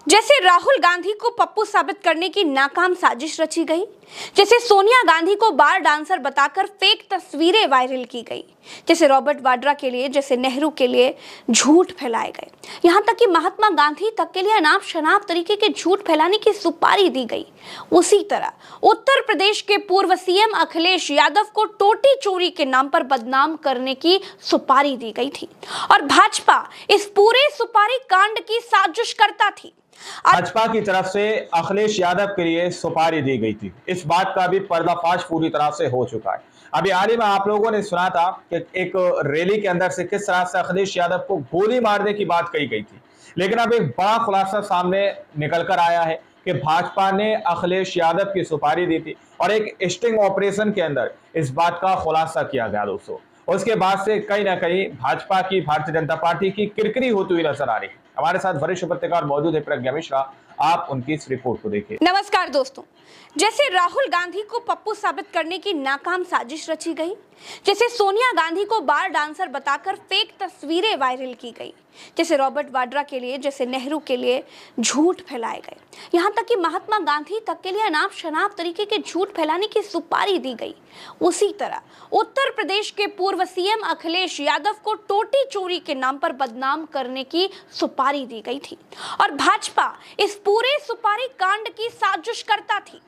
जैसे राहुल गांधी को पप्पू साबित करने की नाकाम साजिश रची गई, जैसे सोनिया गांधी को बार डांसर बताकर फेक तस्वीरें वायरल की गई, जैसे रॉबर्ट वाड्रा के लिए, जैसे नेहरू के लिए झूठ फैलाए गए, यहाँ तक कि महात्मा गांधी तक के लिए अनाप शनाप तरीके के झूठ फैलाने की सुपारी दी गई। उसी तरह उत्तर प्रदेश के पूर्व सीएम अखिलेश यादव को टोटी चोरी के नाम पर बदनाम करने की सुपारी दी गई थी और भाजपा इस पूरे सुपारी कांड की साजिश करता थी। भाजपा की तरफ से अखिलेश यादव के लिए सुपारी दी गई थी। इस बात का भी पर्दाफाश पूरी तरह से हो चुका है। अभी हाल ही में आप लोगों ने सुना था कि एक रैली के अंदर से किस तरह से अखिलेश यादव को गोली मारने की बात कही गई थी, लेकिन अब एक बड़ा खुलासा सामने निकल कर आया है कि भाजपा ने अखिलेश यादव की सुपारी दी थी और एक स्टिंग ऑपरेशन के अंदर इस बात का खुलासा किया गया दोस्तों। उसके बाद से कहीं ना कहीं भाजपा की, भारतीय जनता पार्टी की किरकिरी होती हुई नजर आ रही है। हमारे साथ वरिष्ठ पत्रकार मौजूद है प्रज्ञा मिश्रा, आप उनकी इस रिपोर्ट को देखिए। नमस्कार दोस्तों, जैसे राहुल गांधी को पप्पू साबित करने की नाकाम साजिश रची गई, जैसे सोनिया गांधी को बार डांसर बताकर फेक तस्वीरें वायरल की गई, जैसे रॉबर्ट वाड्रा के लिए, जैसे नेहरू के लिए झूठ फैलाए गए, यहाँ तक कि महात्मा गांधी तक के लिए अनाप शनाप तरीके के झूठ फैलाने की सुपारी दी गई। उसी तरह उत्तर प्रदेश के पूर्व सीएम अखिलेश यादव को टोटी चोरी के नाम पर बदनाम करने की सुपारी दी गई थी और भाजपा इस पूरे सुपारी कांड की साजिश करता थी।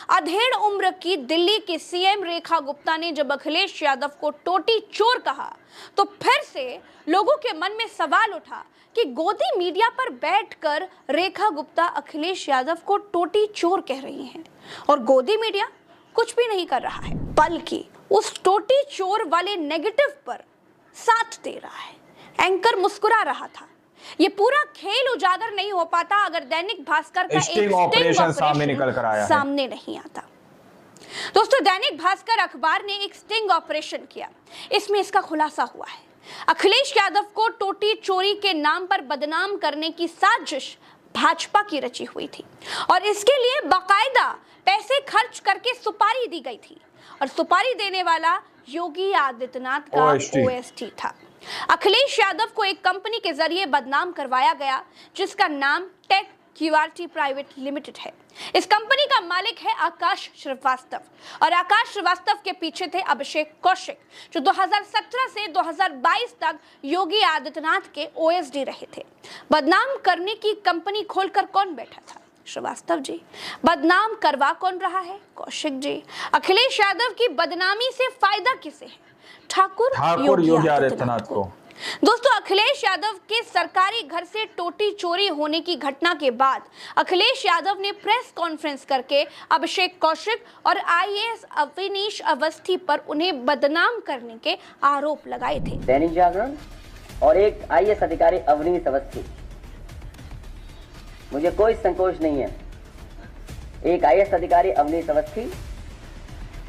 अधेड़ उम्र की दिल्ली की सीएम रेखा गुप्ता ने जब अखिलेश यादव को टोटी चोर कहा तो फिर से लोगों के मन में सवाल उठा कि गोदी मीडिया पर बैठकर रेखा गुप्ता अखिलेश यादव को टोटी चोर कह रही हैं और गोदी मीडिया कुछ भी नहीं कर रहा है, बल्कि उस टोटी चोर वाले नेगेटिव पर साथ दे रहा है। एंकर मुस्कुरा रहा था। ये पूरा खेल उजागर नहीं हो पाता अगर दैनिक भास्कर का एक स्टिंग ऑपरेशन सामने नहीं आता। दोस्तों, दैनिक भास्कर अखबार ने एक स्टिंग ऑपरेशन किया। इसमें इसका खुलासा हुआ है, अखिलेश यादव को टोटी चोरी के नाम पर बदनाम करने की साजिश भाजपा की रची हुई थी और इसके लिए बाकायदा पैसे खर्च करके सुपारी दी गई थी और सुपारी देने वाला योगी आदित्यनाथ का ओएसटी था। अखिलेश यादव को एक कंपनी के जरिए बदनाम करवाया गया जिसका नाम टेक क्यूआरटी प्राइवेट लिमिटेड है। इस कंपनी का मालिक है आकाश श्रीवास्तव और आकाश श्रीवास्तव के पीछे थे अभिषेक कौशिक, जो 2017 से 2022 तक योगी आदित्यनाथ के ओएसडी रहे थे। बदनाम करने की कंपनी खोलकर कौन बैठा था? श्रीवास्तव जी। बदनाम करवा कौन रहा है? कौशिक जी। अखिलेश यादव की बदनामी से फायदा किसे है? ठाकुर योगी आदित्यनाथ को। दोस्तों, अखिलेश यादव के सरकारी घर से टोटी चोरी होने की घटना के बाद अखिलेश यादव ने प्रेस कॉन्फ्रेंस करके अभिषेक कौशिक और आईएएस अविनीश अवस्थी पर उन्हें बदनाम करने के आरोप लगाए थे। दैनिक जागरण और एक आईएएस अधिकारी अविनीश अवस्थी, मुझे कोई संकोच नहीं है, एक आईएएस अधिकारी अविनीश अवस्थी,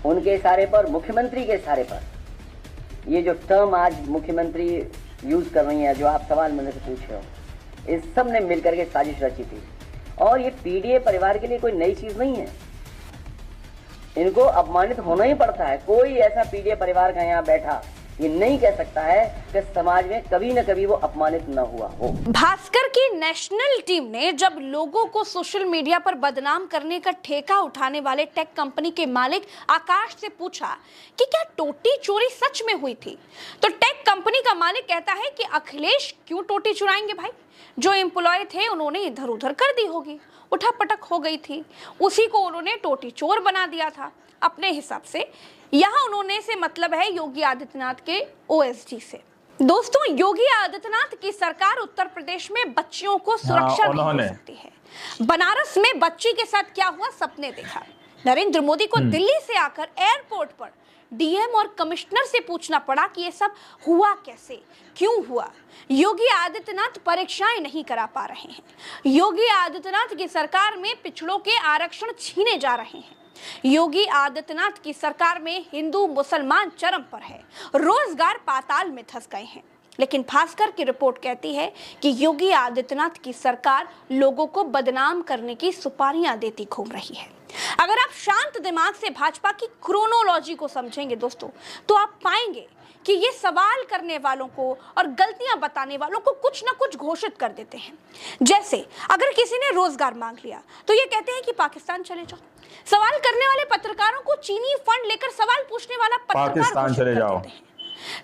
उनके इशारे पर, मुख्यमंत्री के इशारे पर, ये जो टर्म आज मुख्यमंत्री यूज कर रही है, जो आप सवाल मेरे से पूछ रहे हो, इस सब ने मिलकर के साजिश रची थी और ये पीडीए परिवार के लिए कोई नई चीज नहीं है। इनको अपमानित होना ही पड़ता है। कोई ऐसा पीडीए परिवार का यहाँ बैठा ये नहीं कह सकता है कि समाज में कभी न कभी वो अपमानित न हुआ हो। भास्कर की नेशनल टीम ने जब लोगों को सोशल मीडिया पर बदनाम करने का ठेका उठाने वाले टेक कंपनी के मालिक आकाश से पूछा कि क्या टोटी चोरी सच में हुई थी, तो टेक कंपनी का मालिक कहता है कि अखिलेश क्यों टोटी चुराएंगे भाई, जो एम्प्लॉय थे उन्होंने इधर उधर कर दी होगी, उठापटक हो गई थी, उसी को उन्होंने टोटी चोर बना दिया था अपने हिसाब से। यहाँ उन्होंने से मतलब है योगी आदित्यनाथ के ओएसडी से। दोस्तों, योगी आदित्यनाथ की सरकार उत्तर प्रदेश में बच्चियों को सुरक्षा नहीं दे सकती है। बनारस में बच्ची के साथ क्या हुआ सबने देखा। नरेंद्र मोदी को दिल्ली से आकर एयरपोर्ट पर डीएम और कमिश्नर से पूछना पड़ा कि ये सब हुआ कैसे, क्यों हुआ। योगी आदित्यनाथ परीक्षाएं नहीं करा पा रहे हैं। योगी आदित्यनाथ की सरकार में पिछड़ों के आरक्षण छीने जा रहे हैं। योगी आदित्यनाथ की सरकार में हिंदू मुसलमान चरम पर है, रोजगार पाताल में धंस गए हैं। लेकिन भास्कर की रिपोर्ट कहती है कि योगी आदित्यनाथ की सरकार लोगों को बदनाम करने की सुपारियां देती घूम रही है। अगर आप शांत दिमाग से भाजपा की क्रोनोलॉजी को समझेंगे दोस्तों, तो आप पाएंगे कि ये सवाल करने वालों को और गलतियां बताने वालों को कुछ ना कुछ घोषित कर देते हैं। जैसे अगर किसी ने रोजगार मांग लिया तो ये कहते हैं कि पाकिस्तान चले जाओ। सवाल करने वाले पत्रकारों को चीनी फंड लेकर सवाल पूछने वाला पत्रकार पाकिस्तान चले जाओ।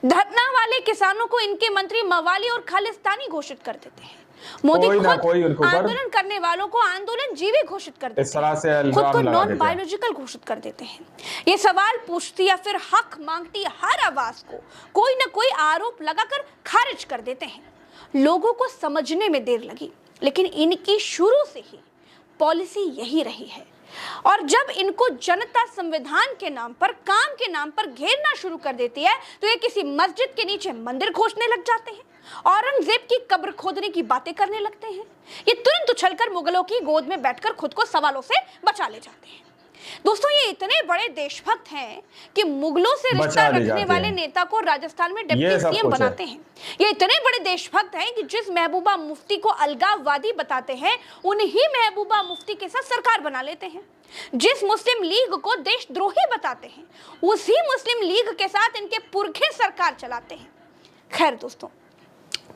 धरना वाले किसानों को इनके मंत्री मवाली और खालिस्तानी घोषित कर देते हैं। मोदी खुद आंदोलन करने वालों को आंदोलन जीवी घोषित कर देते हैं। इस तरह से खुद को नॉन बायोलॉजिकल घोषित कर देते हैं। ये सवाल पूछती या फिर हक मांगती हर आवाज को कोई ना कोई आरोप लगाकर खारिज कर देते हैं। लोगों को समझने में देर लगी, लेकिन इनकी शुरू से ही पॉलिसी यही रही है। और जब इनको जनता संविधान के नाम पर, काम के नाम पर घेरना शुरू कर देती है तो ये किसी मस्जिद के नीचे मंदिर खोजने लग जाते हैं, औरंगजेब की कब्र खोदने की बातें करने लगते हैं। ये तुरंत उछलकर मुगलों की गोद में बैठकर खुद को सवालों से बचा ले जाते हैं। दोस्तों, ये इतने बड़े देशभक्त हैं कि मुगलों से रिश्ता रखने वाले नेता को राजस्थान में डिप्टी सीएम बनाते हैं। ये इतने बड़े देशभक्त हैं कि जिस महबूबा मुफ्ती को अलगाववादी बताते हैं, उन्हीं महबूबा मुफ्ती के साथ सरकार बना लेते हैं। जिस मुस्लिम लीग को देशद्रोही बताते हैं, उसी मुस्लिम लीग के साथ इनके पुरखे सरकार चलाते हैं। खैर दोस्तों,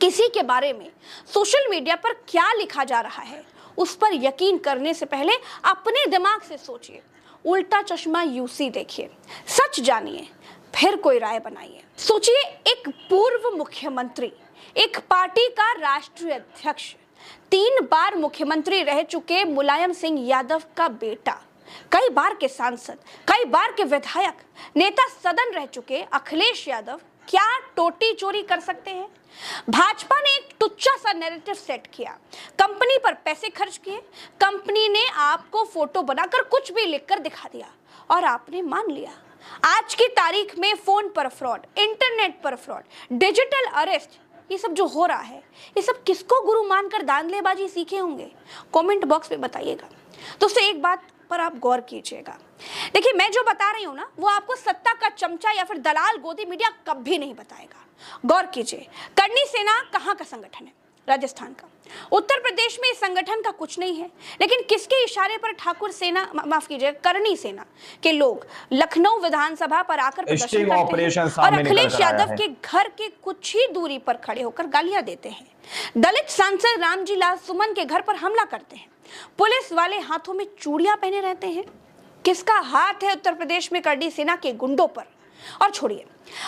किसी के बारे में सोशल मीडिया पर क्या लिखा जा रहा है, उस पर यकीन करने से पहले अपने दिमाग से सोचिए। उल्टा चश्मा यूसी देखिए, सच जानिए, फिर कोई राय बनाइए। सोचिए, एक पूर्व मुख्यमंत्री, एक पार्टी का राष्ट्रीय अध्यक्ष, 3 बार मुख्यमंत्री रह चुके मुलायम सिंह यादव का बेटा, कई बार के सांसद, कई बार के विधायक, नेता सदन रह चुके अखिलेश यादव क्या टोटी चोरी कर सकते हैं? भाजपा ने एक टुच्चा सा नैरेटिव सेट किया, कंपनी पर पैसे खर्च किए, कंपनी ने आपको फोटो बनाकर कुछ भी लिखकर दिखा दिया और आपने मान लिया। आज की तारीख में फोन पर फ्रॉड, इंटरनेट पर फ्रॉड, डिजिटल अरेस्ट, ये सब जो हो रहा है, ये सब किसको गुरु मानकर दांधलेबाजी सीखे होंगे? कमेंट बॉक्स में बताइएगा। दोस्तों, एक बात पर आप गौर कीजिएगा। देखिए, मैं जो बता रही हूं ना, वो आपको सत्ता का चमचा या फिर दलाल गोदी मीडिया कभी नहीं बताएगा। गौर कीजिए, करनी सेना कहां का संगठन है? राजस्थान का। उत्तर प्रदेश में इस संगठन का कुछ नहीं है, लेकिन किसके इशारे पर ठाकुर सेना, माफ कीजिए, करनी सेना के लोग लखनऊ विधानसभा पर आकर प्रदर्शन करते हैं और अखिलेश यादव के घर के कुछ ही दूरी पर खड़े होकर गालियां देते हैं। दलित सांसद रामजी लाल सुमन के घर पर हमला करते हैं। पुलिस वाले हाथों में चूड़ियां पहने रहते हैं। किसका हाथ है उत्तर प्रदेश में करनी सेना के गुंडों पर? और छोड़िए,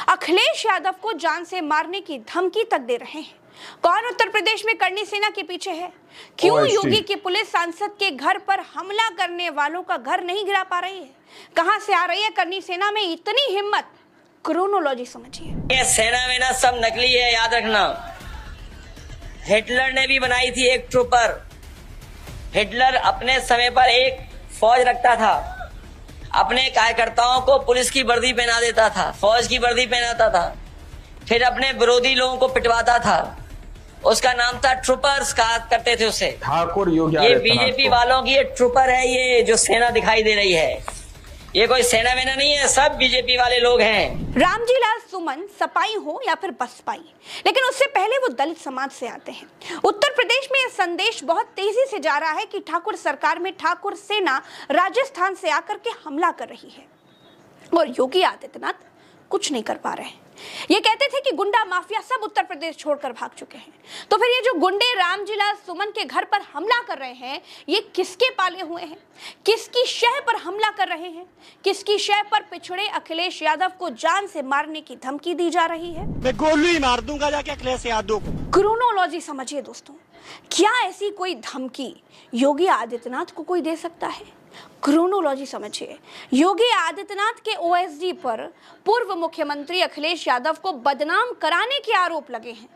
अखिलेश यादव को जान से मारने की धमकी तक दे रहे हैं। कौन उत्तर प्रदेश में करनी सेना के पीछे है? क्यों योगी की पुलिस सांसद के घर पर हमला करने वालों का घर नहीं गिरा पा रही है? कहां से आ रही है करनी सेना में इतनी हिम्मत? क्रोनोलॉजी समझिए। ये सेना में ना सब नकली है, याद रखना। हिटलर ने भी बनाई थी एक ट्रूपर। हिटलर अपने समय पर एक फौज रखता था, अपने कार्यकर्ताओं को पुलिस की वर्दी पहना देता था, फौज की वर्दी पहनाता था, फिर अपने विरोधी लोगों को पिटवाता था। उसका नाम था ट्रूपर्स, कहा करते थे उसे। ठाकुर योगी। ये बीजेपी वालों की ये ट्रूपर है, ये जो सेना दिखाई दे रही है, ये कोई सेना वेना नहीं है, सब बीजेपी वाले लोग हैं। रामजी लाल सुमन सपाई हो या फिर बसपाई, लेकिन उससे पहले वो दलित समाज से आते हैं। उत्तर प्रदेश में यह संदेश बहुत तेजी से जा रहा है कि ठाकुर सरकार में ठाकुर सेना राजस्थान से आकर के हमला कर रही है और योगी आदित्यनाथ कुछ नहीं कर पा रहे हैं। ये कहते थे कि गुंडा माफिया सब उत्तर प्रदेश छोड़कर भाग चुके हैं, तो फिर ये जो गुंडे रामजी लाल सुमन के घर पर हमला कर रहे हैं, ये किसके पाले हुए हैं? किसकी शह पर हमला कर रहे हैं? किसकी शह पर पिछड़े अखिलेश यादव को जान से मारने की धमकी दी जा रही है? मैं गोलू ही मार दूंगा जाके अखिलेश यादव को। क्रोनोलॉजी समझिए दोस्तों, क्या ऐसी कोई धमकी योगी आदित्यनाथ को कोई दे सकता है? क्रोनोलॉजी समझिए। योगी आदित्यनाथ के ओएसडी पर पूर्व मुख्यमंत्री अखिलेश यादव को बदनाम कराने के आरोप लगे हैं।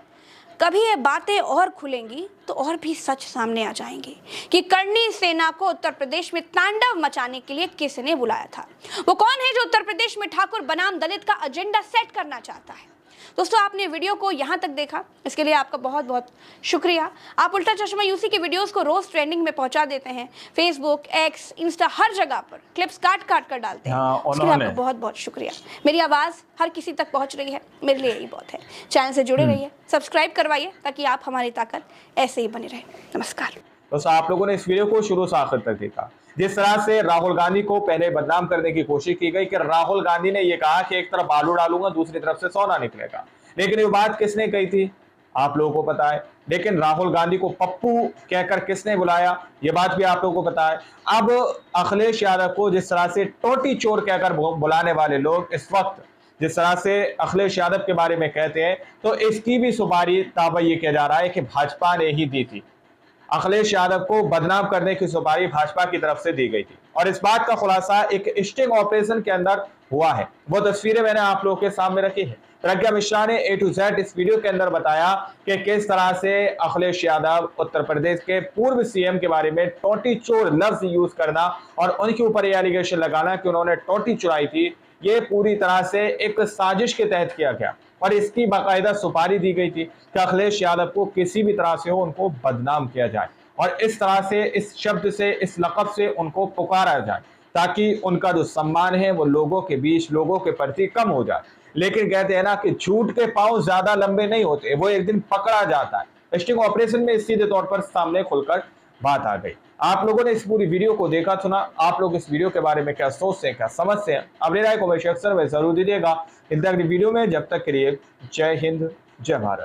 कभी ये बातें और खुलेंगी तो और भी सच सामने आ जाएंगे कि करनी सेना को उत्तर प्रदेश में तांडव मचाने के लिए किसने बुलाया था। वो कौन है जो उत्तर प्रदेश में ठाकुर बनाम दलित का एजेंडा सेट करना चाहता है। दोस्तों, आपने वीडियो को यहाँ तक देखा, इसके लिए आपका बहुत बहुत शुक्रिया। आप उल्टा चश्मा यूसी की वीडियोस को रोज ट्रेंडिंग में पहुंचा देते हैं, फेसबुक, एक्स, इंस्टा, हर जगह पर क्लिप्स काट कर डालते हैं। इसके लिए आपका बहुत बहुत शुक्रिया। मेरी आवाज़ हर किसी तक पहुंच रही है, मेरे लिए यही बहुत है। चैनल से जुड़े रहिए, सब्सक्राइब करवाइए ताकि आप हमारी ताकत ऐसे ही बने रहे। नमस्कार। तो आप लोगों ने इस वीडियो को शुरू से आखिर तक देखा। जिस तरह से राहुल गांधी को पहले बदनाम करने की कोशिश की गई कि राहुल गांधी ने यह कहा कि एक तरफ आलू डालूंगा, दूसरी तरफ से सोना निकलेगा, लेकिन ये बात किसने कही थी आप लोगों को पता है। लेकिन राहुल गांधी को पप्पू कहकर किसने बुलाया, यह बात भी आप लोगों को पता है। अब अखिलेश यादव को जिस तरह से टोटी चोर कहकर बुलाने वाले लोग इस वक्त जिस तरह से अखिलेश यादव के बारे में कहते हैं, तो इसकी भी सुपारी दावा यह किया जा रहा है कि भाजपा ने ही दी थी। अखिलेश यादव को बदनाम करने की सुपारी भाजपा की तरफ से दी गई थी और इस बात का खुलासा एक स्टिंग ऑपरेशन के अंदर हुआ है। वो तस्वीरें मैंने आप लोगों के सामने रखी है। प्रज्ञा मिश्रा ने A to Z इस वीडियो के अंदर बताया कि किस तरह से अखिलेश यादव उत्तर प्रदेश के पूर्व सीएम के बारे में टोटी चोर लफ्ज यूज करना और उनके ऊपर यह एलिगेशन लगाना कि उन्होंने टोटी चुराई थी, ये पूरी तरह से एक साजिश के तहत किया गया और इसकी बाकायदा सुपारी दी गई थी कि अखिलेश यादव को किसी भी तरह से हो उनको बदनाम किया जाए और इस तरह से इस शब्द से इस लक़ब से उनको पुकारा जाए ताकि उनका जो सम्मान है वो लोगों के बीच लोगों के प्रति कम हो जाए। लेकिन कहते हैं ना कि झूठ के पांव ज्यादा लंबे नहीं होते, वो एक दिन पकड़ा जाता है। स्टिंग ऑपरेशन में सीधे तौर पर सामने खुलकर बात आ गई। आप लोगों ने इस पूरी वीडियो को देखा सुना, आप लोग इस वीडियो के बारे में क्या सोचते हैं, क्या समझते हैं, अपनी राय को अक्सर व जरूर दीजिएगा। इन तक वीडियो में जब तक के लिए जय हिंद जय भारत।